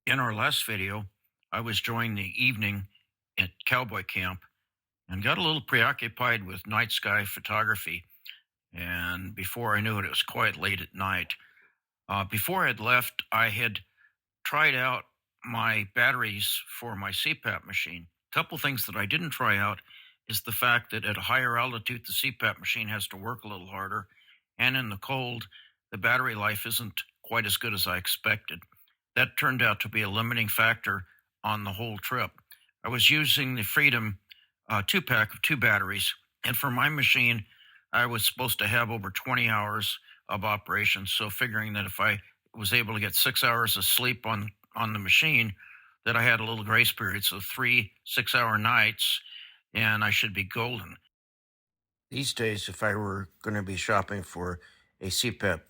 In our last video, I was enjoying the evening at cowboy camp and got a little preoccupied with night sky photography. And before I knew it was quite late at night. Before I'd left, I had tried out my batteries for my CPAP machine. A couple things that I didn't try out is the fact that at a higher altitude, the CPAP machine has to work a little harder. And in the cold, the battery life isn't quite as good as I expected. That turned out to be a limiting factor on the whole trip. I was using the Freedom 2 pack of two batteries. And for my machine, I was supposed to have over 20 hours of operation. So figuring that if I was able to get 6 hours of sleep on the machine, that I had a little grace period. So 3 6-hour nights, and I should be golden. These days, if I were going to be shopping for a CPAP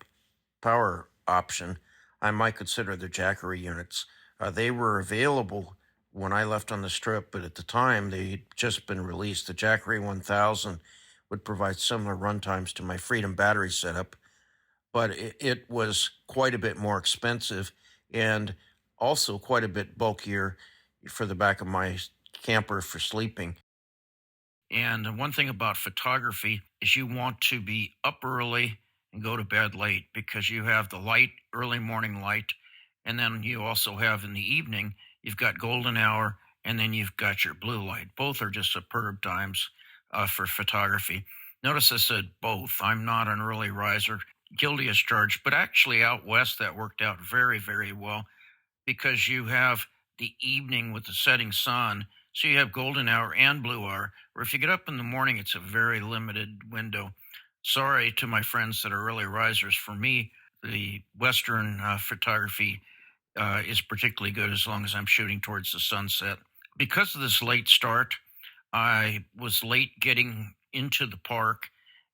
power option, I might consider the Jackery units. They were available when I left on the strip, but at the time they'd just been released. The Jackery 1000 would provide similar runtimes to my Freedom battery setup, but it was quite a bit more expensive and also quite a bit bulkier for the back of my camper for sleeping. And one thing about photography is you want to be up early and go to bed late because you have the light, early morning light, and then you also have in the evening, you've got golden hour, and then you've got your blue light. Both are just superb times for photography. Notice I said both. I'm not an early riser, guilty as charged, but actually out west that worked out very, very well because you have the evening with the setting sun. So you have golden hour and blue hour. Or if you get up in the morning, it's a very limited window. Sorry to my friends that are early risers. For me, the Western photography is particularly good as long as I'm shooting towards the sunset. Because of this late start, I was late getting into the park,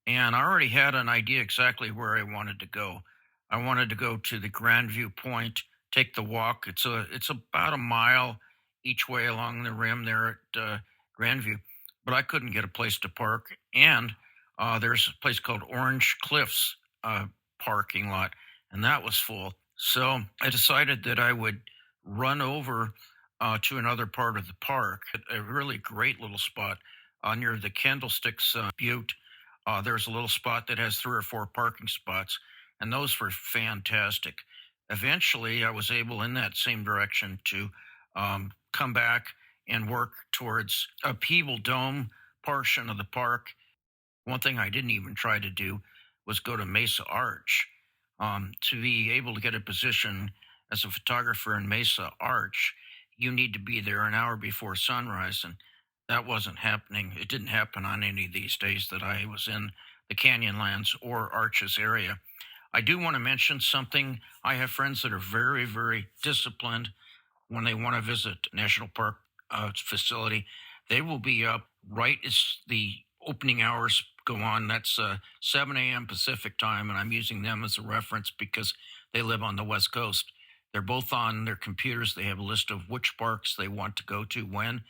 and I already had an idea exactly where I wanted to go. I wanted to go to the Grandview Point, take the walk. It's about a mile each way along the rim there at Grandview, but I couldn't get a place to park. And there's a place called Orange Cliffs parking lot, and that was full. So I decided that I would run over to another part of the park, a really great little spot near the Candlesticks Butte. There's a little spot that has 3 or 4 parking spots, and those were fantastic. Eventually, I was able in that same direction to come back and work towards a Peeble Dome portion of the park. One thing I didn't even try to do was go to Mesa Arch. To be able to get a position as a photographer in Mesa Arch, you need to be there an hour before sunrise, and that wasn't happening. It didn't happen on any of these days that I was in the Canyonlands or Arches area. I do want to mention something. I have friends that are very, very disciplined when they want to visit National Park facility. They will be up right as the opening hours go on. That's 7 a.m. Pacific time, and I'm using them as a reference because they live on the West Coast. They're both on their computers. They have a list of which parks they want to go to when,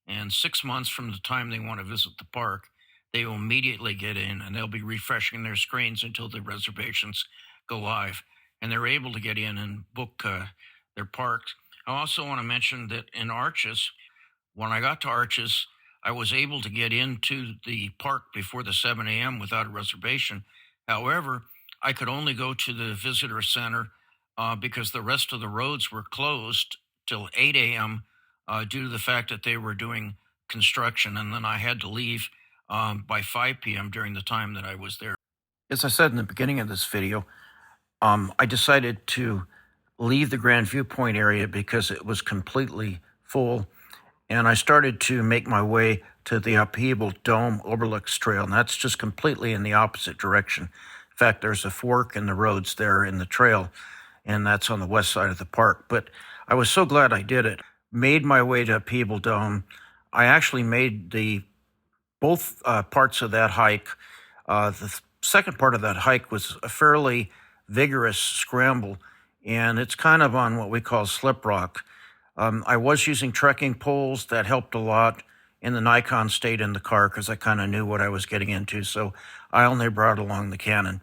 and 6 months from the time they want to visit the park, they will immediately get in, and they'll be refreshing their screens until the reservations go live, and they're able to get in and book their parks. I also want to mention that in Arches, when I got to Arches, I was able to get into the park before the 7 a.m. without a reservation. However, I could only go to the visitor center because the rest of the roads were closed till 8 a.m. Due to the fact that they were doing construction. And then I had to leave by 5 p.m. during the time that I was there. As I said in the beginning of this video, I decided to leave the Grand Viewpoint area because it was completely full. And I started to make my way to the Upheaval Dome Overlooks Trail, and that's just completely in the opposite direction. In fact, there's a fork in the roads there in the trail, and that's on the west side of the park. But I was so glad I did it. Made my way to Upheaval Dome. I actually made both parts of that hike. The second part of that hike was a fairly vigorous scramble, and it's kind of on what we call slip rock. I was using trekking poles. That helped a lot. And the Nikon stayed in the car because I kind of knew what I was getting into, so I only brought along the Canon.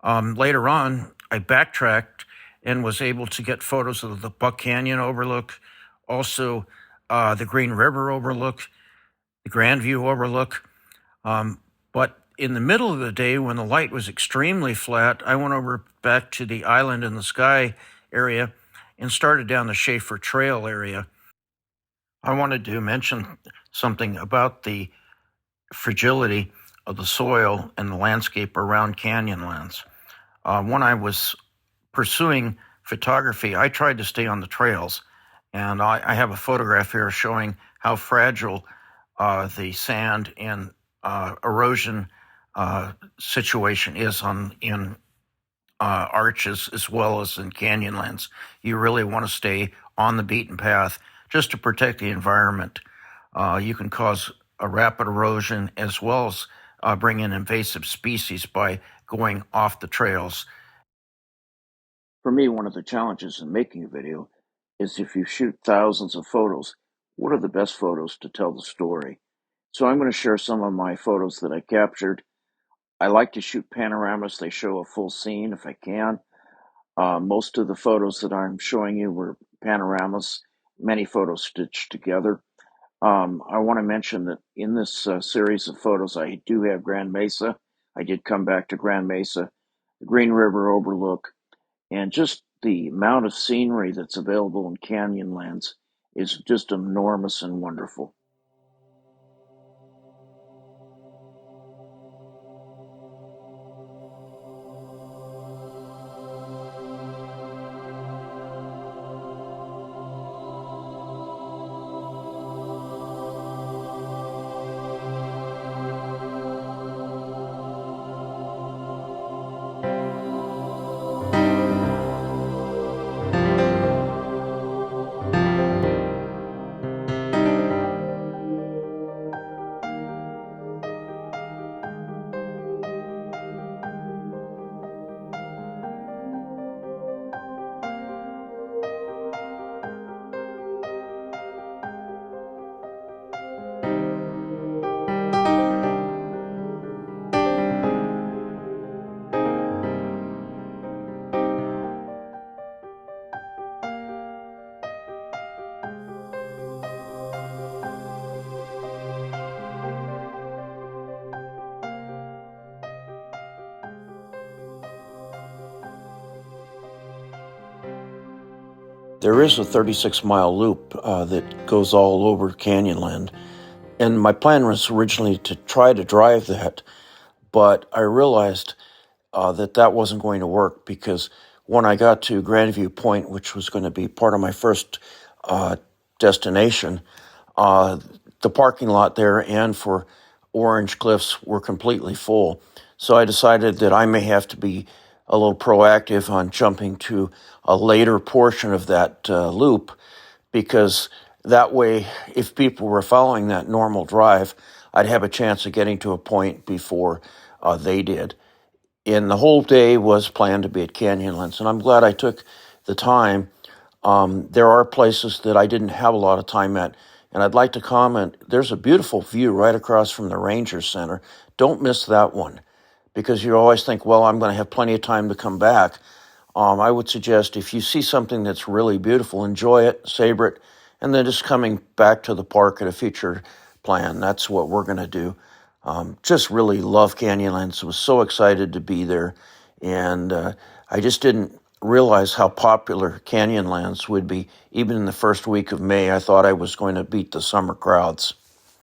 Later on, I backtracked and was able to get photos of the Buck Canyon overlook, also the Green River overlook, the Grandview overlook. But in the middle of the day, when the light was extremely flat, I went over back to the Island in the Sky area and started down the Shafer Trail area. I wanted to mention something about the fragility of the soil and the landscape around Canyonlands. When I was pursuing photography, I tried to stay on the trails, and I have a photograph here showing how fragile the sand and erosion situation is in arches as well as in Canyonlands. You really want to stay on the beaten path just to protect the environment. You can cause a rapid erosion as well as bring in invasive species by going off the trails. For me, one of the challenges in making a video is if you shoot thousands of photos, what are the best photos to tell the story? So I'm going to share some of my photos that I captured. I like to shoot panoramas. They show a full scene if I can. Most of the photos that I'm showing you were panoramas, many photos stitched together. I want to mention that in this series of photos, I do have Grand Mesa. I did come back to Grand Mesa, the Green River overlook, and just the amount of scenery that's available in Canyonlands is just enormous and wonderful. There is a 36-mile loop that goes all over Canyonland, and my plan was originally to try to drive that, but I realized that wasn't going to work because when I got to Grandview Point, which was going to be part of my first destination, the parking lot there and for Orange Cliffs were completely full. So I decided that I may have to be a little proactive on jumping to a later portion of that loop, because that way, if people were following that normal drive, I'd have a chance of getting to a point before they did. And the whole day was planned to be at Canyonlands, and I'm glad I took the time. There are places that I didn't have a lot of time at, and I'd like to comment, there's a beautiful view right across from the Ranger Center. Don't miss that one, because you always think, well, I'm going to have plenty of time to come back. I would suggest if you see something that's really beautiful, enjoy it, savor it, and then just coming back to the park at a future plan. That's what we're going to do. Just really love Canyonlands. I was so excited to be there, and I just didn't realize how popular Canyonlands would be. Even in the first week of May, I thought I was going to beat the summer crowds.